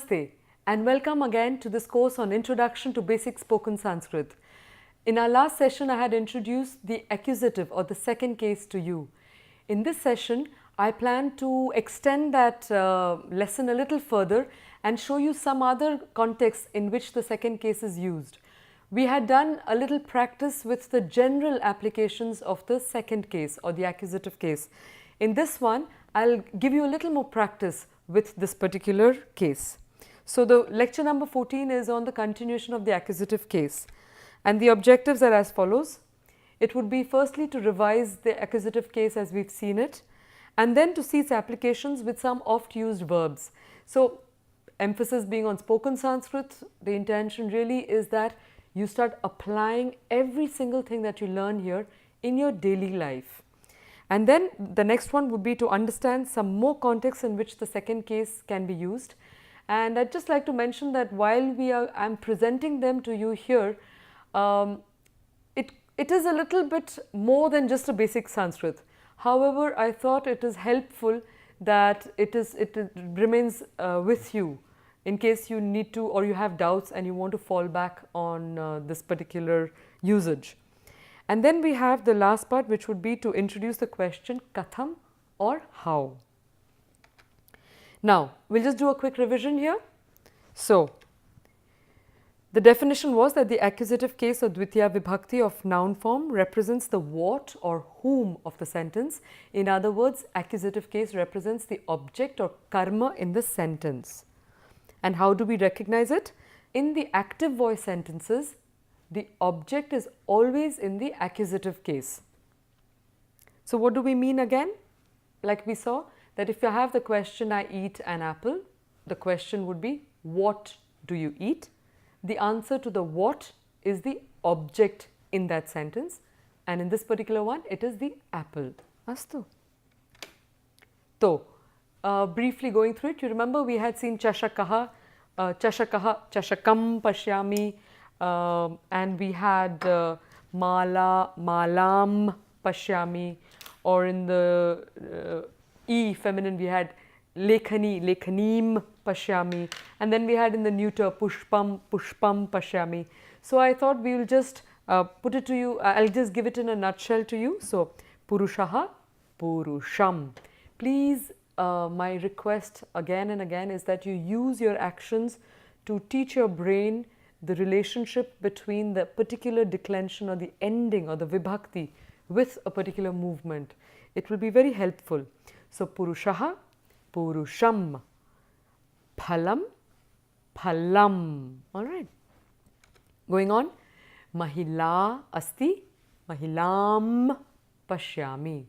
Namaste and welcome again to this course on Introduction to Basic Spoken Sanskrit. In our last session, I had introduced the accusative or the second case to you. In this session, I plan to extend that lesson a little further and show you some other contexts in which the second case is used. We had done a little practice with the general applications of the second case or the accusative case. In this one, I'll give you a little more practice with this particular case. So, the lecture number 14 is on the continuation of the accusative case, and the objectives are as follows. It would be firstly to revise the accusative case as we've seen it, and then to see its applications with some oft used verbs. So, emphasis being on spoken Sanskrit, the intention really is that you start applying every single thing that you learn here in your daily life. And then the next one would be to understand some more contexts in which the second case can be used. And I'd just like to mention that while I'm presenting them to you here, it is a little bit more than just a basic Sanskrit. However, I thought it is helpful that it remains with you in case you need to or you have doubts and you want to fall back on this particular usage. And then we have the last part, which would be to introduce the question katham or how. Now, we'll just do a quick revision here. So, the definition was that the accusative case or dvitiya vibhakti of noun form represents the what or whom of the sentence. In other words, accusative case represents the object or karma in the sentence. And how do we recognize it? In the active voice sentences, the object is always in the accusative case. So, what do we mean again? Like we saw that if you have the question, I eat an apple, the question would be, what do you eat? The answer to the what is the object in that sentence, and in this particular one, it is the apple. Astu. So, briefly going through it, you remember we had seen chashakaha, chashakam pashyami, and we had malam pashyami, or in the E feminine we had lekhanim pashyami, and then we had in the neuter pushpam pashyami. So, I thought we will just put it to you, I'll just give it in a nutshell to you. So, purushaha, purusham. Please, my request again and again is that you use your actions to teach your brain the relationship between the particular declension or the ending or the vibhakti with a particular movement. It will be very helpful. So, purushaha, purusham, phalam, phalam. All right. Going on, mahila asti, mahilam pashyami,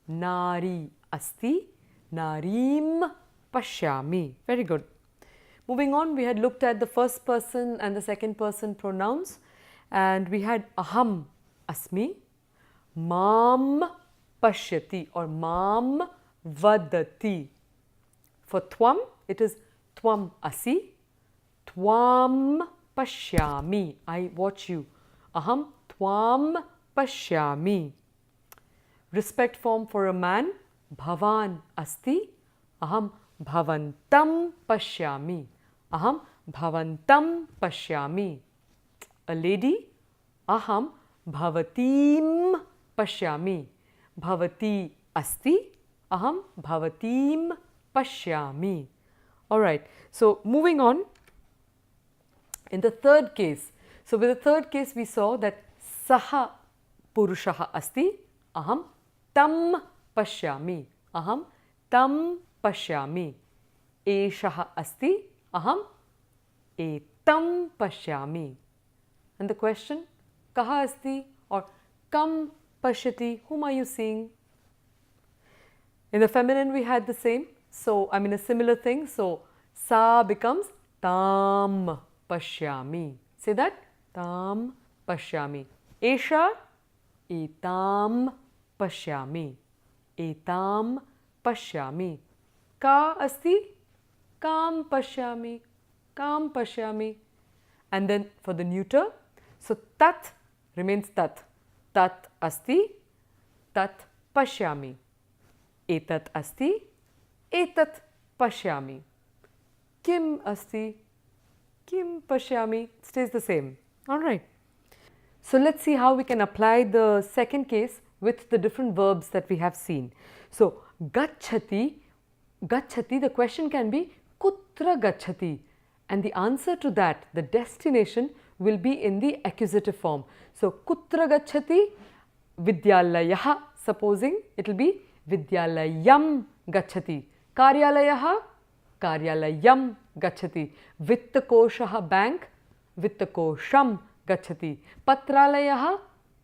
nari asti, narim pashyami. Very good. Moving on, we had looked at the first person and the second person pronouns, and we had aham asmi, mam pashyati or mam vadati. For tvam, it is tvam asi, tvam pashyami. I watch you. Aham tvam pashyami. Respect form for a man, bhavan asti, aham bhavantam pashyami. Aham bhavantam pashyami. A lady, aham bhavatim pashyami. Bhavati asti, aham bhavatim pashyami. All right. So, moving on, in the third case, so with the third case we saw that saha purushaha asti, aham tam pashyami. Aham tam pashyami. Eshaha asti, aham etam pashyami. And the question, kaha asti or kam pashyati, whom are you seeing? In the feminine we had the same, so I mean a similar thing. So, sa becomes tam pashyami. Say that, tam pashyami. Esha, etam pashyami. Etam pashyami. Ka asti, kam pashyami, kam pashyami. And then for the neuter, so tat remains tat, tat asti, tat pashyami. Etat asti, etat pashyami. Kim asti? Kim pashyami? Stays the same. Alright. So let's see how we can apply the second case with the different verbs that we have seen. So gacchati, gacchati, the question can be kutra gacchati, and the answer to that, the destination, will be in the accusative form. So kutra gacchati vidyalayah, supposing it will be vidyalayam gacchati, karyalayah karyalayam gacchati, vittakoshah bank vittakosham gacchati, patralayah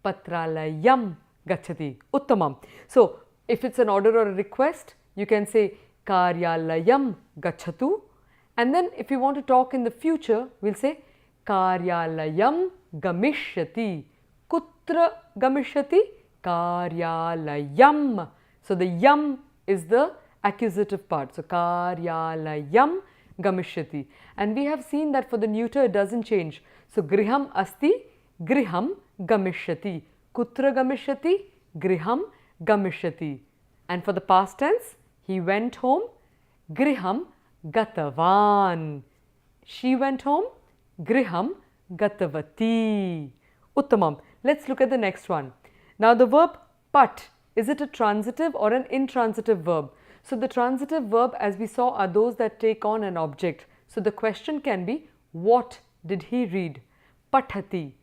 patralayam gacchati. Uttamam. So if it's an order or a request, you can say karyalayam gacchatu, and then if you want to talk in the future, we'll say karyalayam gamishyati. Kutra gamishyati? Karyalayam. So the yam is the accusative part. So karyalayam gamishyati. And we have seen that for the neuter it doesn't change. So griham asti, griham gamishyati. Kutra gamishyati? Griham gamishyati. And for the past tense, he went home, griham gatavan. She went home, griham gatavati. Uttamam. Let's look at the next one. Now the verb pat, is it a transitive or an intransitive verb? So the transitive verb, as we saw, are those that take on an object. So the question can be, what did he read? Pathati.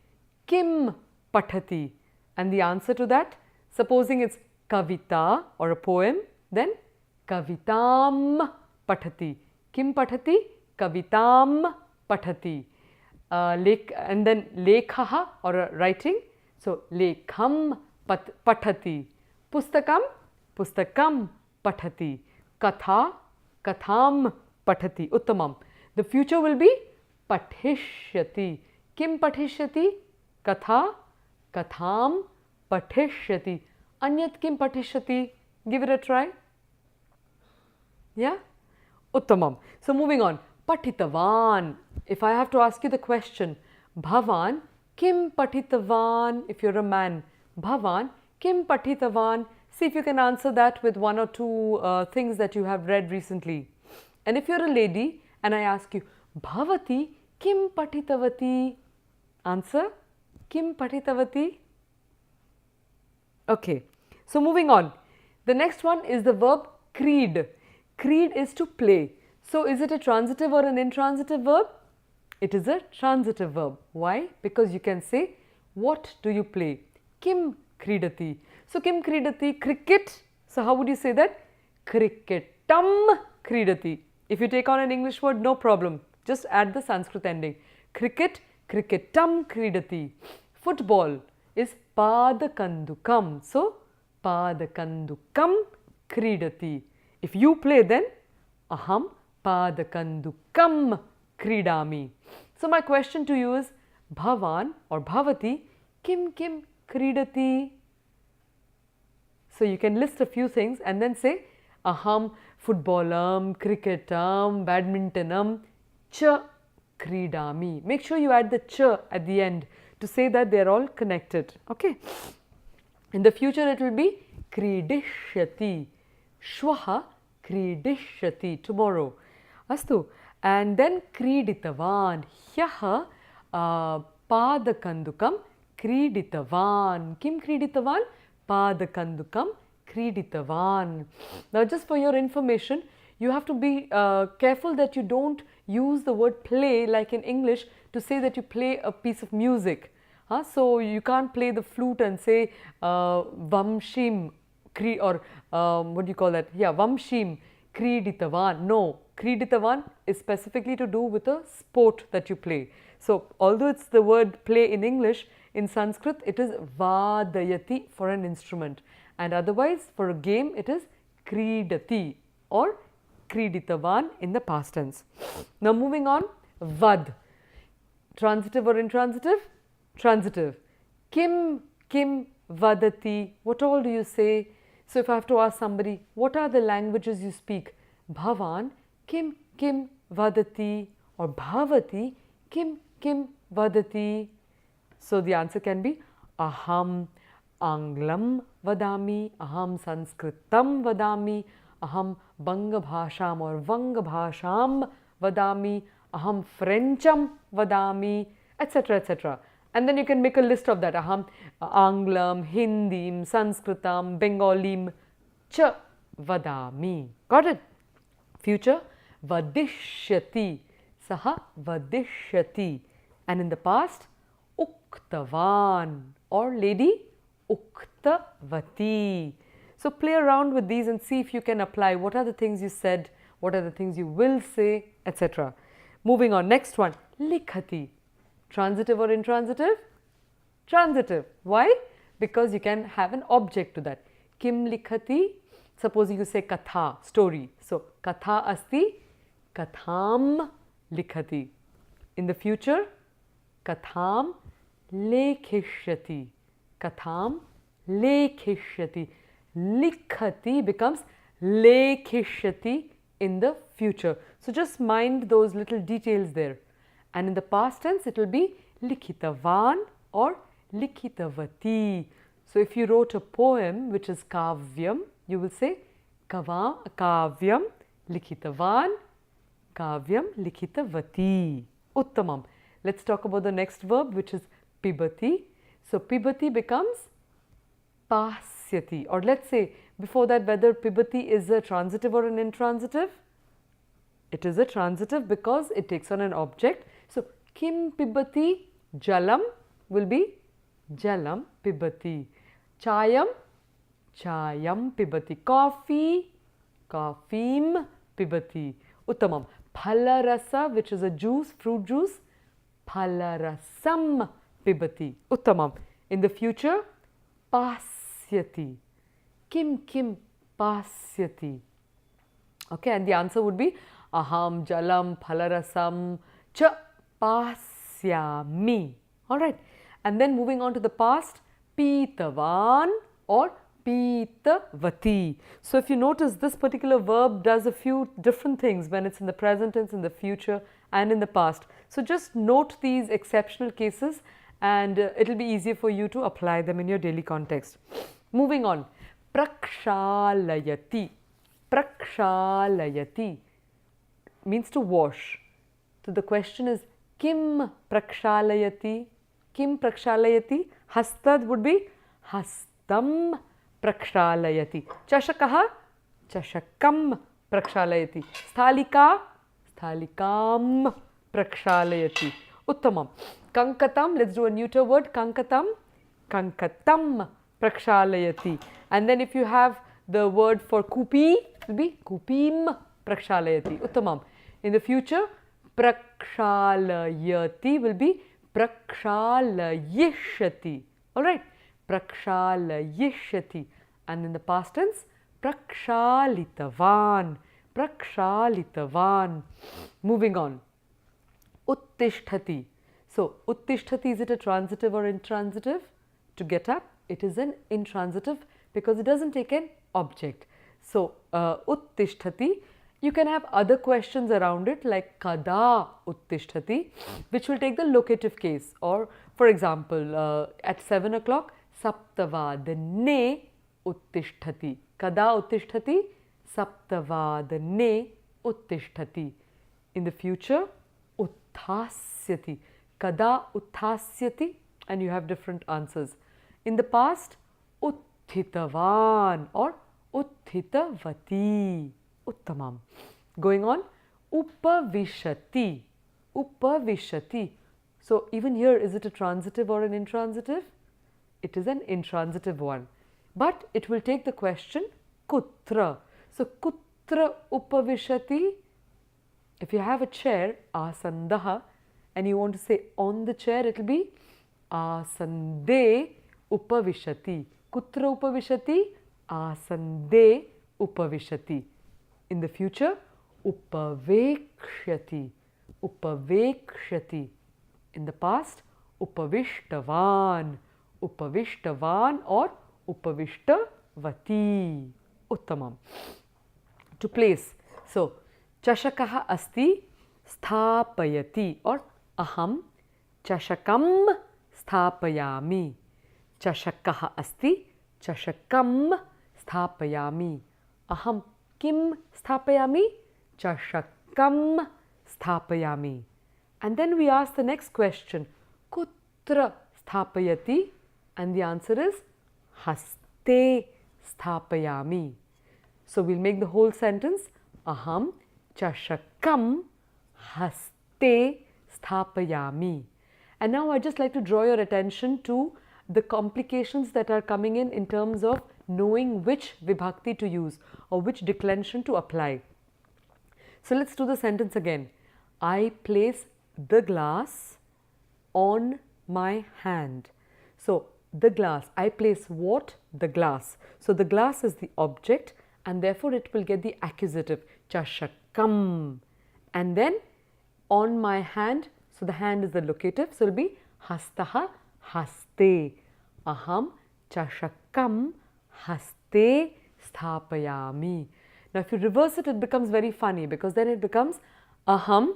Kim pathati? And the answer to that, supposing it's kavita or a poem, then kavitam pathati. Kim pathati? Kavitam pathati. And then lekhaha or a writing. So lekham pathati. Pustakam? Pustakam pathati. Katha? Katham pathati. Uttamam. The future will be pathishyati. Kim pathishyati? Katha? Katham pathishyati. Anyat kim pathishyati? Give it a try. Yeah? Uttamam. So moving on. Patitavan. If I have to ask you the question, Bhavan kim patitavan? If you're a man, Bhavan kim patitavan? See if you can answer that with one or two things that you have read recently. And if you're a lady and I ask you, Bhavati kim patitavati? Answer, kim patitavati? Okay, so moving on. The next one is the verb creed. Creed is to play. So is it a transitive or an intransitive verb? It is a transitive verb. Why? Because you can say, what do you play? Kim kridati. So kim kridati, cricket. So how would you say that? Cricketam kridati. If you take on an English word, no problem. Just add the Sanskrit ending. Cricket, cricketam kridati. Football is padakandukam. So padakandukam kridati. If you play, then aham padakandukam kridami. So my question to you is, Bhavan or Bhavati kim kridati? So you can list a few things and then say aham footballam, cricketam, badmintonam, cha kridami. Make sure you add the cha at the end to say that they are all connected. Okay. In the future it will be kridishyati. Shwaha kridishyati. Tomorrow. Astu. And then kriditavan. Hyaha padakandukam kriditavan. Kim kriditavan? Padakandukam kriditavan. Now just for your information, you have to be careful that you don't use the word play like in English to say that you play a piece of music. So you can't play the flute and say vamshim or what do you call that? Yeah, vamshim kriditavan. No, kriditavan is specifically to do with a sport that you play. So although it's the word play in English, in Sanskrit it is vadayati for an instrument, and otherwise for a game it is kridati or kriditavan in the past tense. Now moving on, vad. Transitive or intransitive? Transitive. Kim vadati. What all do you say? So if I have to ask somebody, what are the languages you speak? Bhavan kim vadati or bhavati kim vadati. So the answer can be aham anglam vadami, aham sanskritam vadami, aham banga bhasham or vanga bhasham vadami, aham Frencham vadami, etc. etc. And then you can make a list of that. Aham Anglam, Hindim, Sanskritam, Bengalim, cha vadami. Got it? Future, vadishyati, saha vadishyati. And in the past, uktavan, or lady, uktavati. So play around with these and see if you can apply what are the things you said, what are the things you will say, etc. Moving on, next one, likhati. Transitive or intransitive? Transitive. Why? Because you can have an object to that. Kim likhati? Supposing you say katha, story. So katha asti, katham likhati. In the future, katham lekhishyati. Katham lekhishyati. Likhati becomes lekhishyati in the future. So just mind those little details there. And in the past tense, it will be likhitavan or likhitavati. So if you wrote a poem which is kavyam, you will say kavyam likhitavan, kavyam likhitavati. Uttamam. Let's talk about the next verb, which is pibati. So pibati becomes pasyati. Or let's say before that, whether pibati is a transitive or an intransitive. It is a transitive because it takes on an object. So kim pibati jalam will be jalam pibati. Chayam, chayam pibati. Coffee, coffeem pibati. Uttamam. Phalarasa, which is a juice, fruit juice. Phalarasam pibati. Uttamam. In the future, pasyati. Kim pasyati. Okay, and the answer would be aham jalam phalarasam cha pasyami. Alright, and then moving on to the past, pitavan or pitavati. So if you notice, this particular verb does a few different things when it's in the present tense, in the future and in the past. So just note these exceptional cases and it will be easier for you to apply them in your daily context. Moving on, prakshalayati. Prakshalayati means to wash. So the question is, kim prakshalayati? Kim prakshalayati? Hastad would be hastam prakshalayati. Chashakaha? Chashakam prakshalayati. Sthalika? Sthalikam prakshalayati. Uttamam. Kankatam, let's do a neuter word. Kankatam? Kankatam prakshalayati. And then if you have the word for kupi, it will be kupim prakshalayati. Uttamam. In the future, prakshalayati will be prakshalayishyati. Alright, prakshalayishyati. And in the past tense, prakshaalitavan. Prakshaalitavan. Moving on, uttisthati. So, uttisthati, is it a transitive or intransitive? To get up, it is an intransitive because it doesn't take an object. So, uttisthati. You can have other questions around it like kada uttisthati, which will take the locative case. Or for example, at 7 o'clock, saptavadane uttisthati. Kada uttisthati? Saptavadane uttisthati. In the future, utthasyati. Kada utthasyati? And you have different answers. In the past, uthitavan or uthitavati. Uttamam. Going on, upavishati. Upavishati. So even here, is it a transitive or an intransitive? It is an intransitive one. But it will take the question kutra. So kutra upavishati. If you have a chair, asandaha, and you want to say on the chair, it will be asande upavishati. Kutra upavishati? Asande upavishati. In the future, upavekshyati. Upavekshyati. In the past, upavishtavan. Upavishtavan or upavishtavatī. Uttamam. To place. So, chashakaha asti sthapayati or aham chashakam sthapayami. Chashakaha asti chashakam sthapayami. Aham kim sthapayami? Chashakam sthapayami. And then we ask the next question, kutra sthapayati? And the answer is haste sthapayami. So we'll make the whole sentence, aham chashakam haste sthapayami. And now I'd just like to draw your attention to the complications that are coming in terms of knowing which vibhakti to use or which declension to apply. So let's do the sentence again. I place the glass on my hand. So the glass, I place what? The glass. So the glass is the object and therefore it will get the accusative chashakam. And then on my hand, so the hand is the locative, so it will be hastaha haste. Aham chashakam haste sthapayami. Now if you reverse it, it becomes very funny because then it becomes aham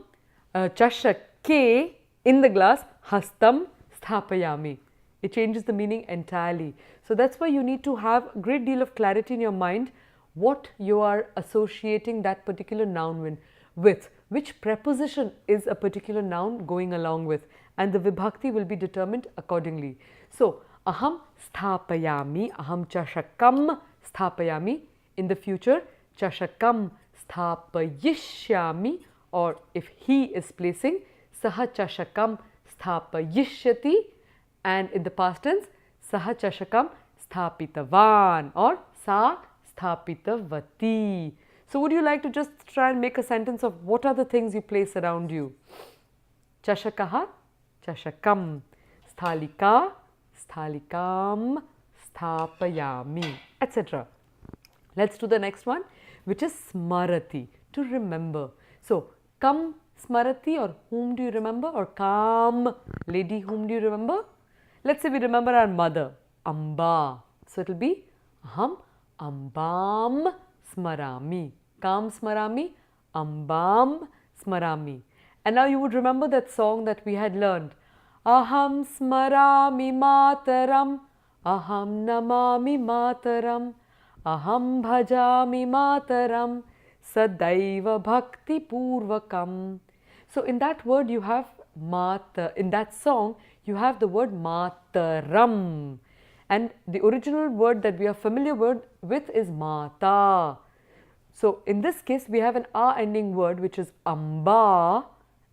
chashake in the glass hastam sthapayami. It changes the meaning entirely. So that's why you need to have a great deal of clarity in your mind what you are associating that particular noun with. Which preposition is a particular noun going along with, and the vibhakti will be determined accordingly. So, aham sthapayami, aham chashakam sthapayami. In the future, chashakam sthapayishyami, or if he is placing, saha chashakam sthapayishyati, and in the past tense, saha chashakam sthapitavan or sa sthapitavati. So would you like to just try and make a sentence of what are the things you place around you? Chashakaha, chashakam, sthalika, sthalikam, sthapayami, etc. Let's do the next one, which is smarati, to remember. So, kam smarati, or whom do you remember? Or kam, lady, whom do you remember? Let's say we remember our mother, Amba. So it will be aham ambam smarami. Kam smarami, ambam smarami. And now you would remember that song that we had learned. Aham smarami mataram, aham namami mataram, aham bhajami mataram, sadaiva bhakti purvakam. So in that word you have in that song you have the word mataram. And the original word that we are familiar with is mata. So in this case we have an a ending word which is amba,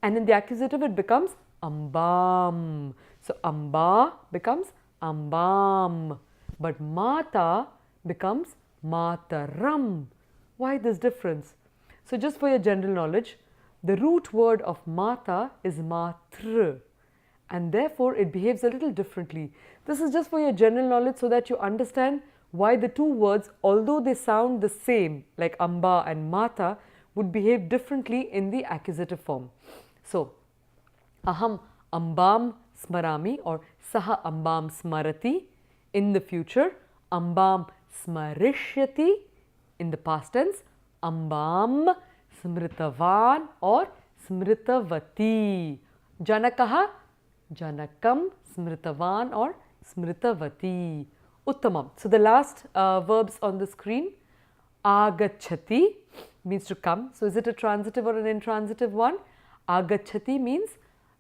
and in the accusative it becomes ambam. So amba becomes ambam, but mata becomes mataram. Why this difference? So just for your general knowledge, the root word of mata is matr, and therefore it behaves a little differently. This is just for your general knowledge so that you understand why the two words, although they sound the same like amba and mata, would behave differently in the accusative form. So, aham ambam smarami or saha ambam smarati in the future, ambam smarishyati in the past tense, ambam smritavan or smritavati. Janakaha, janakam smritavan or smritavati. Uttamam. So the last verbs on the screen, agachati means to come. So is it a transitive or an intransitive one? Agachati means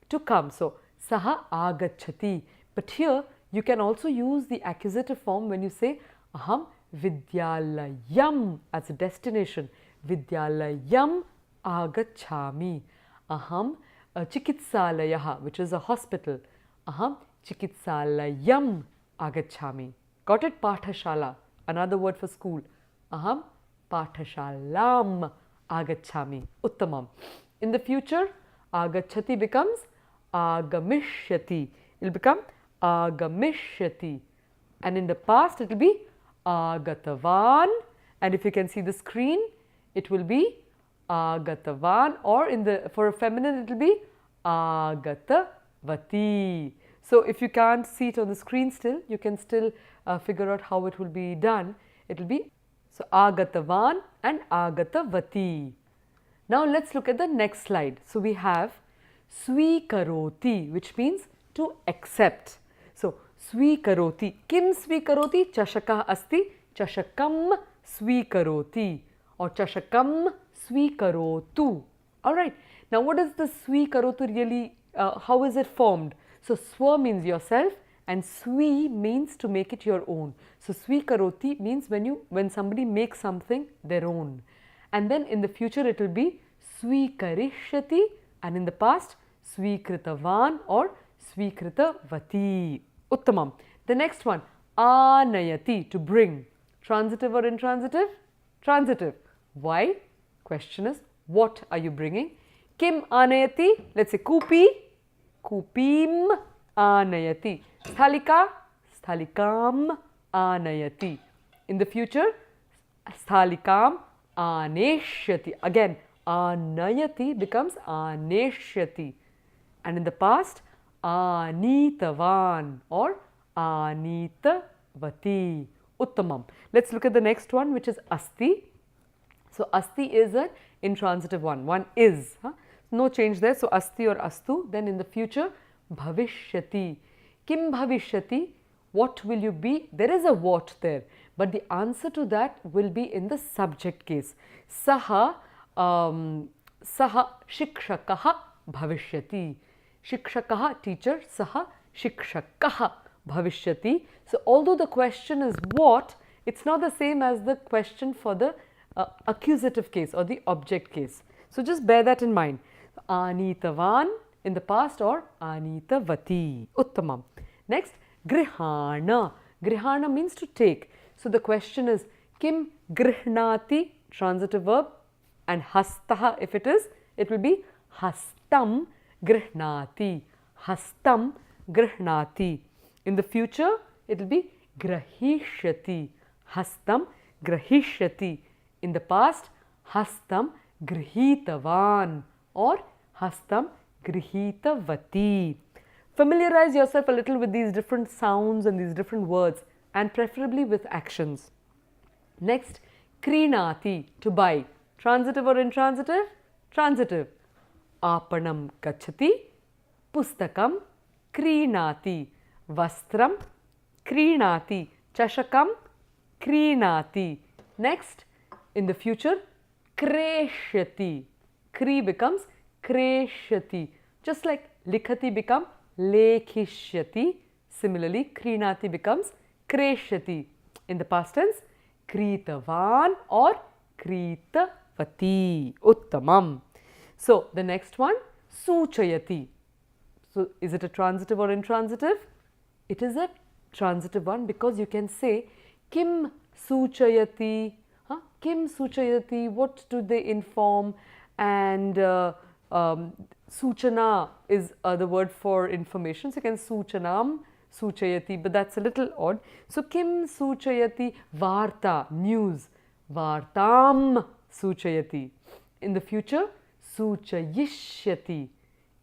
to come. So saha agachati. But here you can also use the accusative form when you say aham vidyalayam as a destination. Vidyalayam agachami. Aham chikitsalayaha, which is a hospital. Aham chikitsalayam agachami. Got it? Pathashala, another word for school. Aham pathashalam agachami. Uttamam. In the future, agachati becomes agamishyati. It will become agamishyati. And in the past, it will be agatavan. And if you can see the screen, it will be agatavan, or for a feminine, it will be agatavati. So if you can't see it on the screen still, you can still figure out how it will be done. It will be so agatavan and agatavati. Now let's look at the next slide. So we have swikaroti, which means to accept. So swikaroti. Kim swikaroti? Chashakah asti. Chashakam swikaroti or chashakam swikarotu. Alright. Now what is the swi karotu really, how is it formed? So swa means yourself and swi means to make it your own. So swi karoti means when somebody makes something their own. And then in the future it will be swikarishati, and in the past swikritavan or swikritavati. Uttamam. The next one, anayati, to bring. Transitive or intransitive? Transitive. Why? Question is, what are you bringing? Kim anayati? Let's say kupi, kupim anayati. Sthalika, sthalikam anayati. In the future, sthalikam aneshyati. Again, anayati becomes aneshyati. And in the past, anitavan or anitavati. Uttamam. Let's look at the next one, which is asti. So asti is an intransitive one. One is. No change there. So asti or astu. Then in the future, bhavishyati. Kim bhavishyati? What will you be? There is a what there, but the answer to that will be in the subject case. Saha shikshakaha bhavishyati. Shikshakaha, teacher. Saha shikshakaha bhavishyati. So although the question is what, it's not the same as the question for the accusative case or the object case. So just bear that in mind. Anitavan in the past or anitavati. Uttamam. Next, grihana. Grihana means to take. So the question is, kim grihnati, transitive verb, and hastaha, if it is, it will be hastam grihnati. Hastam grihnati. In the future, it will be grahishyati. Hastam grahishyati. In the past, hastam grihitavan or hastam grihitavati. Familiarize yourself a little with these different sounds and these different words, and preferably with actions. Next, krinati, to buy. Transitive or intransitive? Transitive. Apanam gachati, pustakam krinati, vastram krinati, chashakam krinati. Next, in the future, kreshyati. Kri becomes kreshyati. Just like likhati become lekhishyati, similarly krinati becomes kreshyati. In the past tense, kritavan or kritavati. Uttamam. So the next one, suchayati. So is it a transitive or intransitive? It is a transitive one, because you can say kim suchayati. Kim suchayati, what do they inform? And suchana is the word for information. So you can suchanam suchayati, but that's a little odd. So kim suchayati, varta, news. Vartam suchayati. In the future, suchayishyati.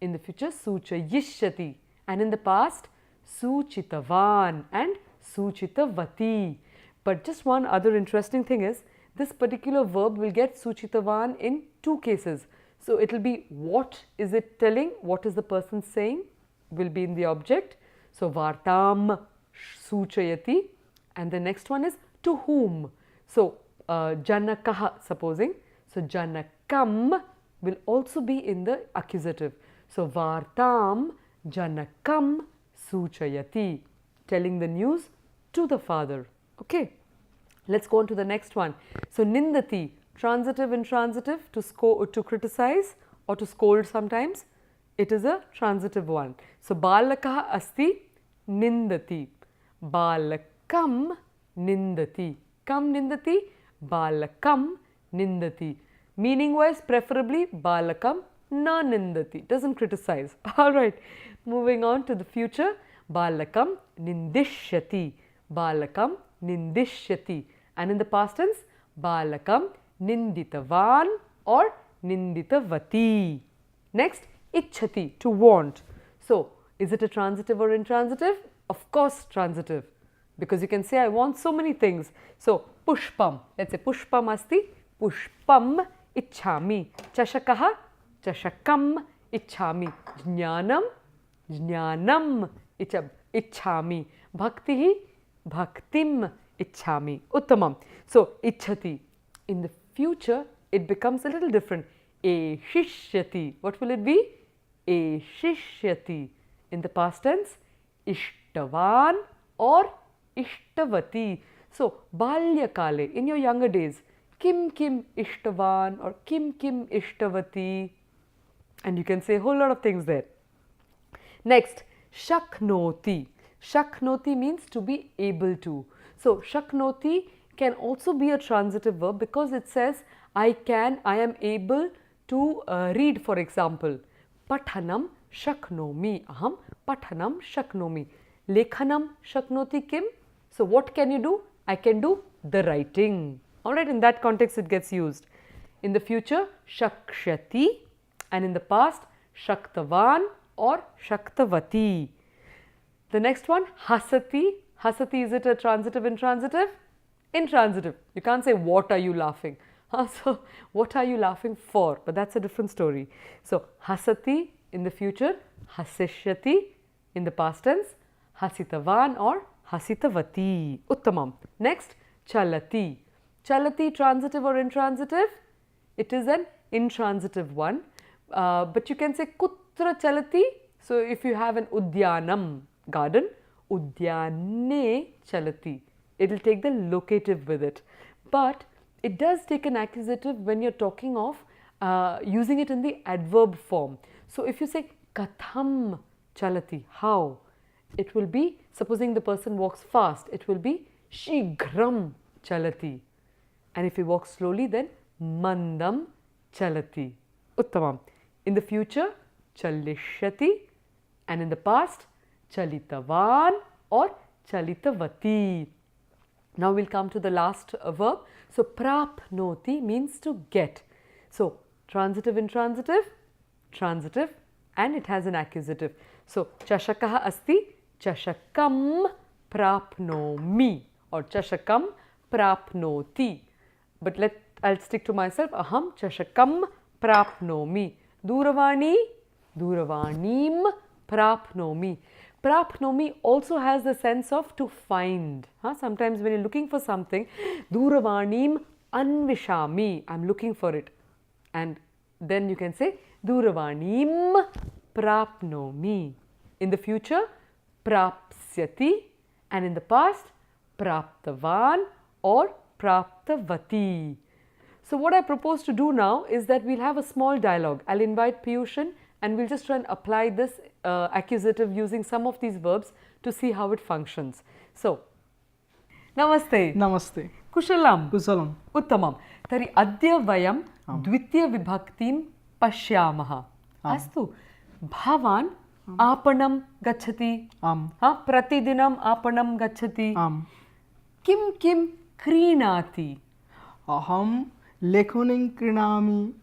In the future, suchayishyati. And in the past, suchitavan and suchitavati. But just one other interesting thing is, this particular verb will get suchitavan in two cases. So it will be what is it telling, what is the person saying, will be in the object. So vartam suchayati. And the next one is to whom. So janakaha, supposing. So janakam will also be in the accusative. So vartam janakam suchayati, telling the news to the father. Okay. Let's go on to the next one. So nindati, transitive, intransitive, to criticize or to scold sometimes. It is a transitive one. So balakaha asti nindati. Balakam nindati. Kam nindati, balakam nindati. Meaning wise, preferably balakam na nindati. Doesn't criticize. Alright. Moving on to the future. Balakam nindishyati. Balakam nindishyati. And in the past tense, balakam ninditavan or ninditavati. Next, ichhati, to want. So is it a transitive or intransitive? Of course transitive, because you can say I want so many things. So pushpam, let's say pushpam asti, pushpam ichhami. Chashakaha, chashakam ichhami. Jnanam, jnanam ichhami. Bhaktihi, bhaktim ichhami. Uttamam. So ichhati. In the future, it becomes a little different. eshishyati. What will it be? Eshishyati. In the past tense, ishtavan or ishtavati. So, balyakale, in your younger days, kim kim ishtavan or kim kim ishtavati. And you can say a whole lot of things there. Next, shaknoti. Shaknoti means to be able to. So, shaknoti can also be a transitive verb because it says I am able to read, for example. Pathanam shaknomi. Aham pathanam shaknomi. Lekhanam shaknoti kim. So, what can you do? I can do the writing. Alright, in that context it gets used. In the future, shakshati, and in the past, shaktavan or shaktavati. The next one, hasati. Hasati, is it a transitive, intransitive? Intransitive. You can't say, what are you laughing? So, what are you laughing for? But that's a different story. So, hasati in the future, hasishyati in the past tense, hasitavan or hasitavati. Uttamam. Next, chalati. Chalati, transitive or intransitive? It is an intransitive one. But you can say kutra chalati. So, if you have an udyanam, garden, udyane chalati. It will take the locative with it. But it does take an accusative when you are talking of using it in the adverb form. So, if you say katham chalati, how? It will be, supposing the person walks fast, it will be shighram chalati. And if he walks slowly, then mandam chalati. Uttamam. In the future, chalishyati, and in the past, chalitavan or chalitavati. Now we'll come to the last verb. So, prapnoti means to get. So, transitive, intransitive, transitive, and it has an accusative. So, chashakaha asti, chashakam prapnomi or chashakam prapnoti. But I'll stick to myself. Aham chashakam prapnomi. Duravani, duravanim prapnomi. Prapnomi also has the sense of to find. Sometimes when you're looking for something, duravanim anvishami, I'm looking for it. And then you can say duravanim prapnomi. In the future, prapsyati, and in the past, praptavan or praptavati. So, what I propose to do now is that we'll have a small dialogue. I'll invite Piyushan and we'll just try and apply this accusative using some of these verbs to see how it functions. So, Namaste. Namaste. Kushalam. Kusalam. Uttamam. Tari adya vayam dvitiya vibhaktim pashyamaha. Astu. Bhavan aapanam gacchati. Pratidinam aapanam gacchati. Kim kim krinati. Aham lekhonim krinami.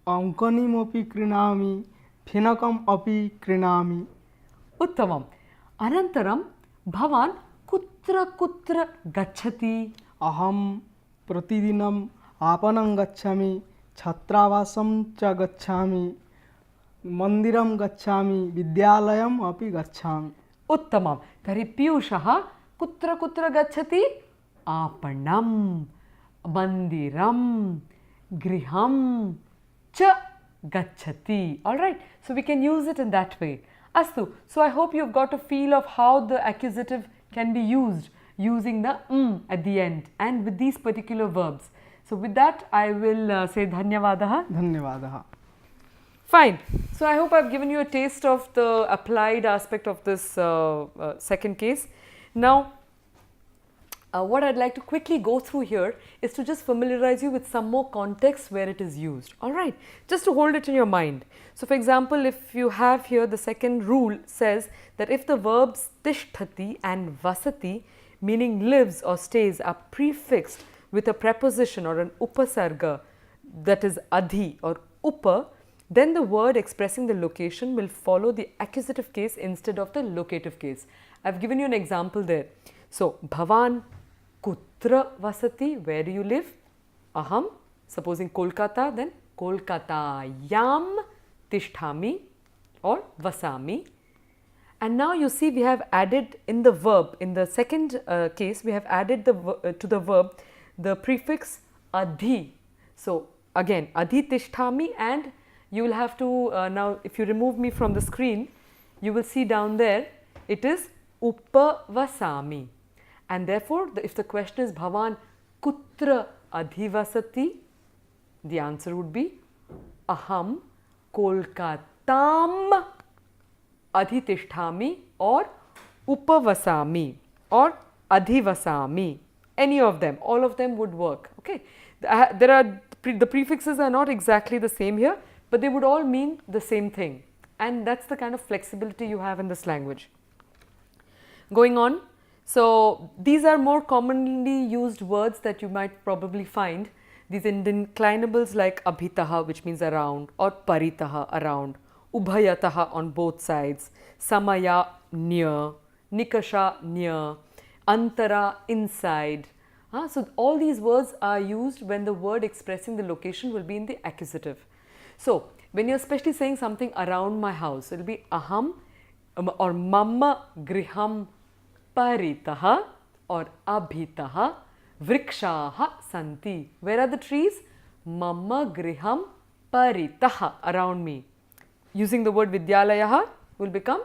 Ankonim api krinami. Phenakam api krinami. Uttamam. Anantaram bhavan kutra kutra gacchati. Aham pratidinam aapanam gacchami. Chhatravasam cha gacchami. Mandiram gacchami. Vidyalayam api gacchami. Uttamam. Tari Piyushaha kutra kutra gacchati? Aapanam, mandiram, griham, cha gacchati. Alright, so we can use it in that way. Astu, so I hope you've got a feel of how the accusative can be used using the at the end and with these particular verbs. So with that, I will say dhanyavadaha. Dhanyavadaha. Fine. So I hope I've given you a taste of the applied aspect of this second case. Now, what I'd like to quickly go through here is to just familiarize you with some more context where it is used. Alright, just to hold it in your mind. So, for example, if you have here the second rule says that if the verbs tishtati and vasati, meaning lives or stays, are prefixed with a preposition or an upasarga, that is adhi or upa, then the word expressing the location will follow the accusative case instead of the locative case. I've given you an example there. So, bhavan kutra vasati, where do you live? Aham, supposing Kolkata, then Kolkatayam tisthami or vasami. And now you see we have added in the verb, in the second case, we have added to the verb the prefix adhi. So, again adhitisthami, and you will have to now if you remove me from the screen, you will see down there it is upavasami, and therefore if the question is Bhavan kutra adhivasati, the answer would be aham kolkatam adhitisthami or upavasami or adhivasami, any of them, all of them would work. Okay, there are the prefixes are not exactly the same here, but they would all mean the same thing, and that's the kind of flexibility you have in this language. Going on, so these are more commonly used words that you might probably find. These indeclinables like abhitaha, which means around, or paritaha, around, ubhayataha, on both sides, samaya, near, nikasha, near, antara, inside. So all these words are used when the word expressing the location will be in the accusative. So when you're especially saying something around my house, it will be aham or mamma griham paritaha or abhitaha vrikshaha santi. Where are the trees? Mamma griham paritaha, around me. Using the word vidyalayaha will become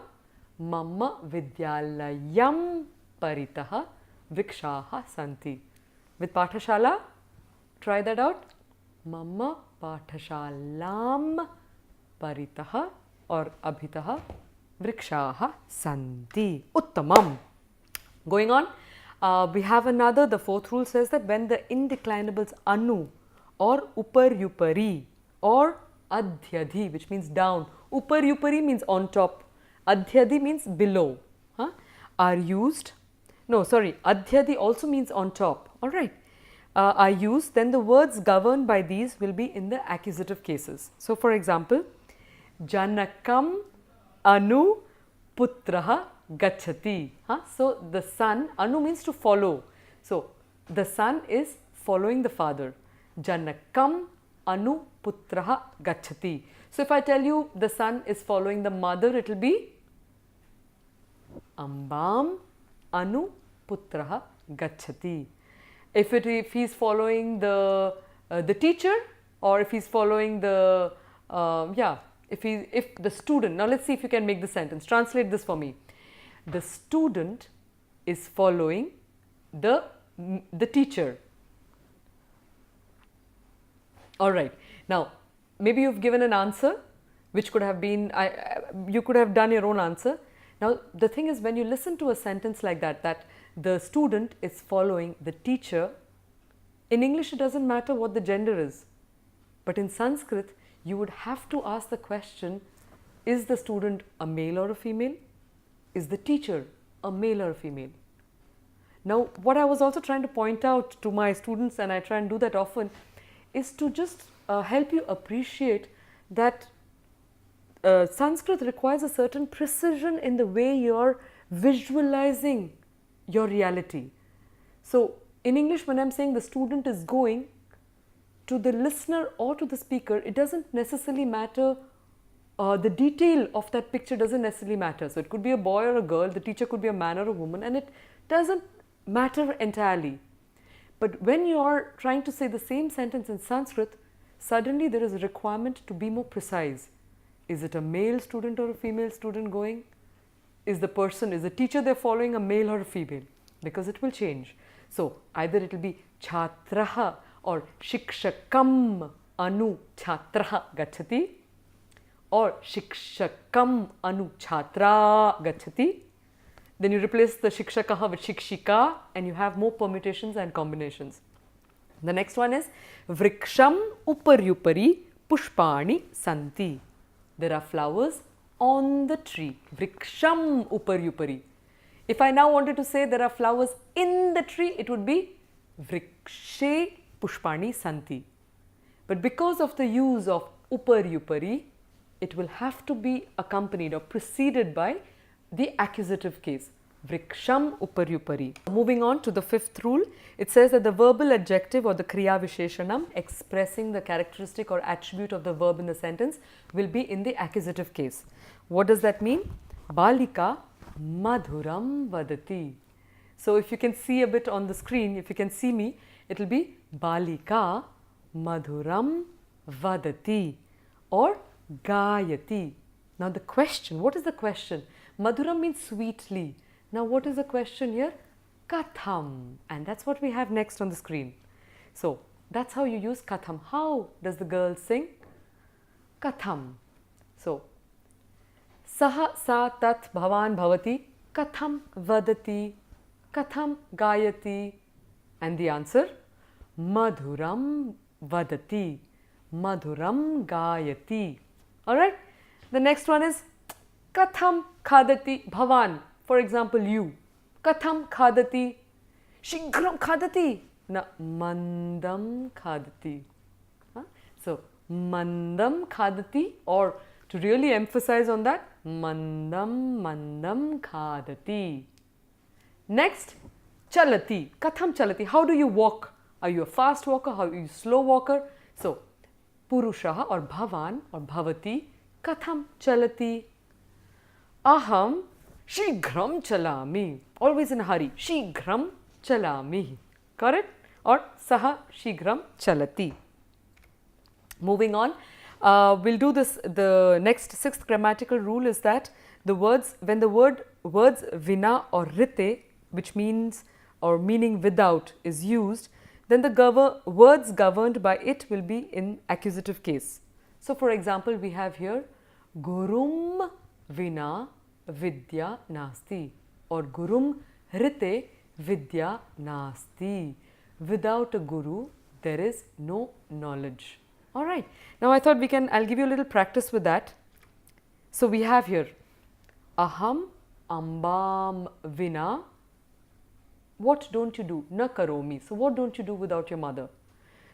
mamma vidyalayam paritaha vrikshaha santi. With pathashala, try that out. Mamma pathashalam paritaha or abhitaha vrikshaha santi. Uttamam. Going on, we have another, the fourth rule says that when the indeclinables anu or uparyupari or adhyadhi, which means down, uparyupari means on top, adhyadhi means below, are used, no sorry, adhyadhi also means on top, alright, are used, then the words governed by these will be in the accusative cases. So for example, janakam anu putraha gachati. So the son, anu means to follow. So the son is following the father. Janakam anu putraha gachati. So if I tell you the son is following the mother, it will be ambam anu putraha gachati. If he is following the teacher, or if he is following the if the student, now let's see if you can make the sentence. Translate this for me. The student is following the teacher. Alright, now maybe you've given an answer which could have been, you could have done your own answer. Now the thing is, when you listen to a sentence like that, that the student is following the teacher, in English it doesn't matter what the gender is, but in Sanskrit you would have to ask the question, is the student a male or a female? Is the teacher a male or a female? Now what I was also trying to point out to my students, and I try and do that often, is to just help you appreciate that Sanskrit requires a certain precision in the way you're visualizing your reality. So in English, when I'm saying the student is going, to the listener or to the speaker, it doesn't necessarily matter, the detail of that picture doesn't necessarily matter. So it could be a boy or a girl, the teacher could be a man or a woman, and it doesn't matter entirely. But when you are trying to say the same sentence in Sanskrit, suddenly there is a requirement to be more precise. Is it a male student or a female student going? Is the teacher they're following a male or a female? Because it will change. So either it will be chhatraha or shikshakam anu chhatraha gachati, or shikshakam anu chhatra gachati. Then you replace the shikshakaha with shikshika, and you have more permutations and combinations. The next one is vriksham uparyupari pushpani santi. There are flowers on the tree. Vriksham uparyupari. If I now wanted to say there are flowers in the tree, it would be vrikshe pushpani santi. But because of the use of uparyupari, it will have to be accompanied or preceded by the accusative case, vriksham uparyupari. Moving on to the fifth rule, it says that the verbal adjective or the kriya visheshanam expressing the characteristic or attribute of the verb in the sentence will be in the accusative case. What does that mean? Balika madhuram vadati. So if you can see a bit on the screen, if you can see me, it will be balika madhuram vadati or gayati. Now the question, what is the question? Madhuram means sweetly. Now what is the question here? Katham, and that's what we have next on the screen. So that's how you use katham. How does the girl sing? Katham. So saha sa tat bhavan bhavati katham vadati katham gayati, and the answer madhuram vadati madhuram gayati. All right, the next one is katham khadati bhavan. For example, you, katham khadati, shighram khadati, na mandam khadati. So mandam khadati, or to really emphasize on that, mandam khadati. Next, chalati, katham chalati. How do you walk? Are you a fast walker? How are you a slow walker? So purushaha or bhavan or bhavati katham chalati. Aham shighram chalami. Always in a hurry. Shighram chalami. Got it? Or saha shighram chalati. Moving on, we'll do this. The next sixth grammatical rule is that the words, when the words vina or rite, which means or meaning without, is used, then the words governed by it will be in accusative case. So for example, we have here gurum vina vidya nasti, or gurum rite vidya nasti. Without a guru, there is no knowledge. All right. Now I thought I'll give you a little practice with that. So we have here aham ambam vina. What don't you do? Na karomi. So what don't you do without your mother?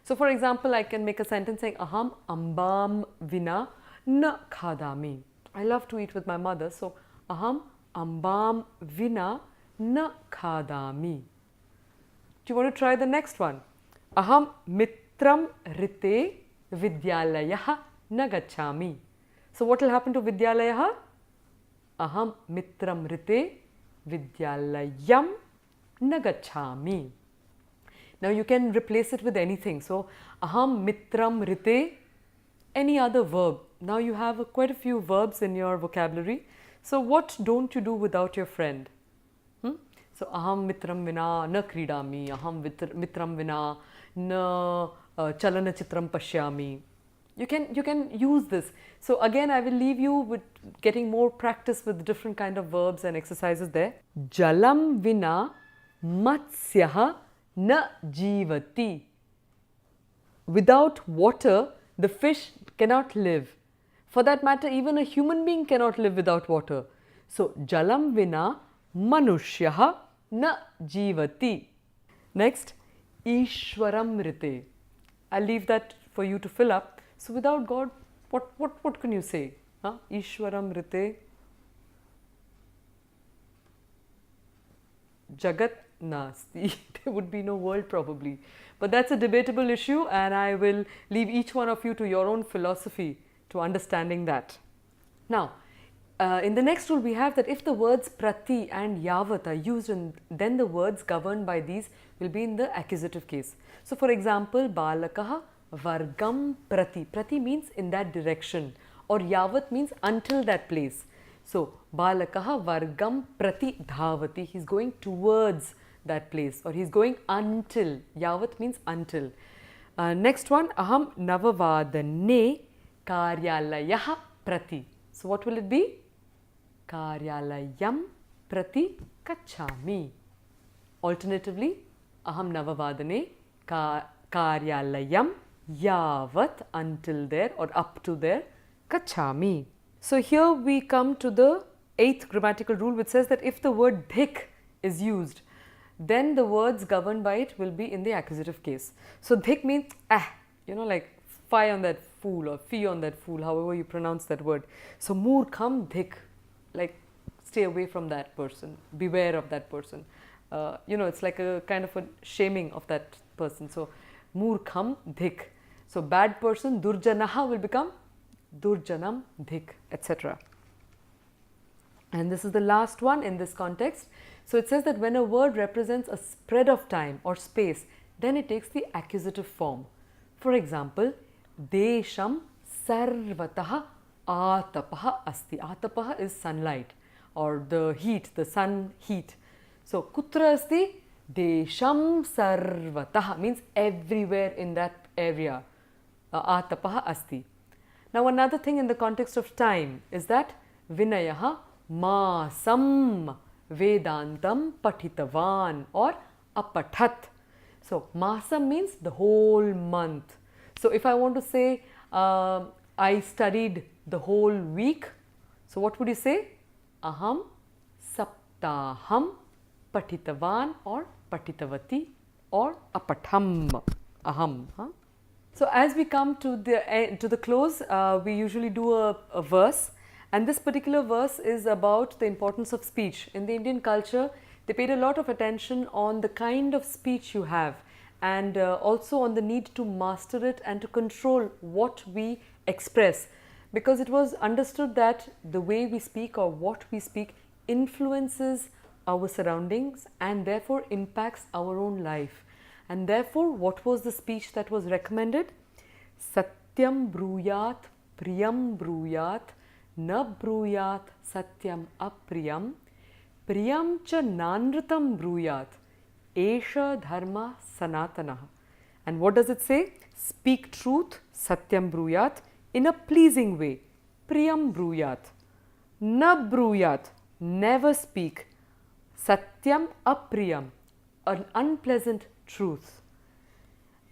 So for example, I can make a sentence saying aham ambam vina na khadami. I love to eat with my mother. So aham ambam vina na khadami. Do you want to try the next one? Aham mitram rite vidyalayah na gachami. So what will happen to vidyalayah? Aham mitram rite vidyalayam na gachami. Now you can replace it with anything. So aham mitram rite, any other verb. Now you have quite a few verbs in your vocabulary. So what don't you do without your friend? So aham mitram vina na kridami, aham mitram vina na chalana chitram pashyami. You can use this. So again, I will leave you with getting more practice with different kind of verbs and exercises there. Jalam vina matsyaha na jivati. Without water, the fish cannot live. For that matter, even a human being cannot live without water. So jalam vina manushyaha na jivati. Next, Ishwaram rite. I'll leave that for you to fill up. So without God, what can you say? Ishwaram rite Jagat nasti. There would be no world probably. But that's a debatable issue, and I will leave each one of you to your own philosophy to understanding that. Now, in the next rule we have that if the words prati and yavat are used, then the words governed by these will be in the accusative case. So for example, balakaha vargam prati. Prati means in that direction, or yavat means until that place. So balakaha vargam prati dhavati. He is going towards that place, or he is going until. Yavat means until. Next one, aham navavadane karyalayah prati. So what will it be? Karyalayam prati kachami. Alternatively, aham navavadane karyalayam yavat, until there or up to there, kachami. So here we come to the eighth grammatical rule, which says that if the word dhik is used, then the words governed by it will be in the accusative case. So dhik means like fie on that fool, or fie on that fool, however you pronounce that word. So murkham dhik, like stay away from that person, beware of that person. It's like a kind of a shaming of that person. So murkham dhik. So bad person, durjanaha, will become durjanam dhik, etc. And this is the last one in this context. So it says that when a word represents a spread of time or space, then it takes the accusative form. For example, Desham sarvatah atapah asti. Atapah is sunlight or the heat, the sun heat. So kutra asti? Desham sarvatah means everywhere in that area. Atapah asti. Now another thing in the context of time is that Vinayaha masam Vedantam patitavan or apathat. So masam means the whole month. So if I want to say I studied the whole week, so what would you say? Aham saptaham patitavan or patitavati or apatham. Aham. Huh? So as we come to the close, we usually do a verse, and this particular verse is about the importance of speech. In the Indian culture, they paid a lot of attention on the kind of speech you have, and also on the need to master it and to control what we express, because it was understood that the way we speak or what we speak influences our surroundings and therefore impacts our own life. And therefore, what was the speech that was recommended? Satyam bruyat, priyam bruyat, na bruyat satyam apriyam, priyam cha nanritam bruyat, esha dharma sanatana. And what does it say? Speak truth, satyam bruyat, in a pleasing way, priyam bruyat, na bruyat, never speak, satyam apriyam, an unpleasant truth.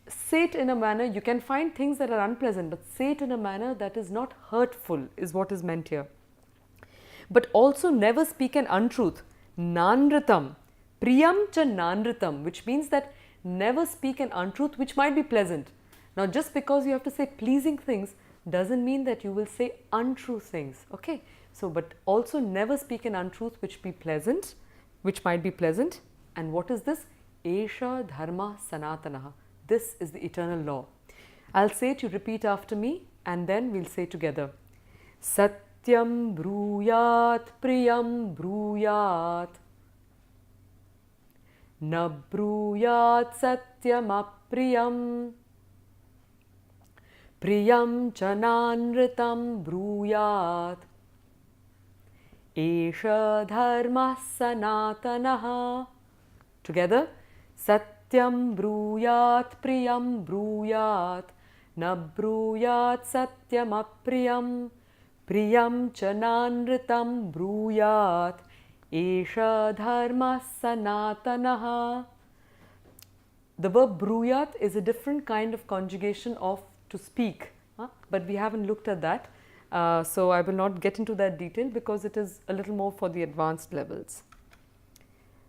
Say it in a manner, you can find things that are unpleasant, but say it in a manner that is not hurtful, is what is meant here. But also never speak an untruth. Nanritam, priyam cha nanritam, which means that never speak an untruth which might be pleasant. Now, just because you have to say pleasing things doesn't mean that you will say untrue things. Okay, so but also never speak an untruth which might be pleasant. And what is this? Esha dharma sanatanaha. This is the eternal law. I'll say it, you repeat after me, and then we'll say together. Satyam bruyat, priyam bruyat, na bruyat satyam apriyam, priyam chananritam bruyat, esha dharma sanatanaha. Together. Satyam bruyat, priyam bruyat, na bruyat satyam apriyam, priyam chananritam bruyat, esha dharma sanatanaha. The verb bruyat is a different kind of conjugation of to speak, but we haven't looked at that. So I will not get into that detail because it is a little more for the advanced levels.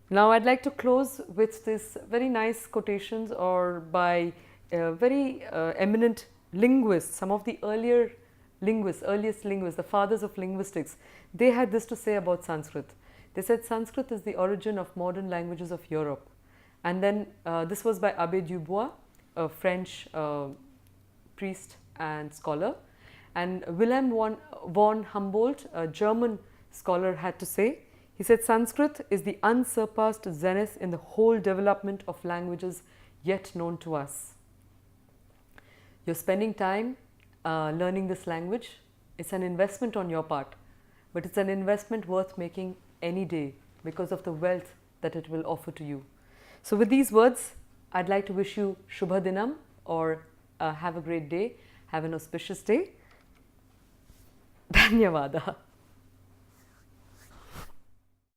Now I'd like to close with this very nice quotations or by very eminent linguists, some of the earliest linguists, the fathers of linguistics. They had this to say about Sanskrit. They said Sanskrit is the origin of modern languages of Europe. And then this was by Abbé Dubois, a French priest and scholar. And Wilhelm von Humboldt, a German scholar, had to say, he said Sanskrit is the unsurpassed zenith in the whole development of languages yet known to us. You're spending time learning this language. It's an investment on your part, but it's an investment worth making any day because of the wealth that it will offer to you. So with these words, I'd like to wish you Shubha Dinam, or have a great day, have an auspicious day. Dhanyavada.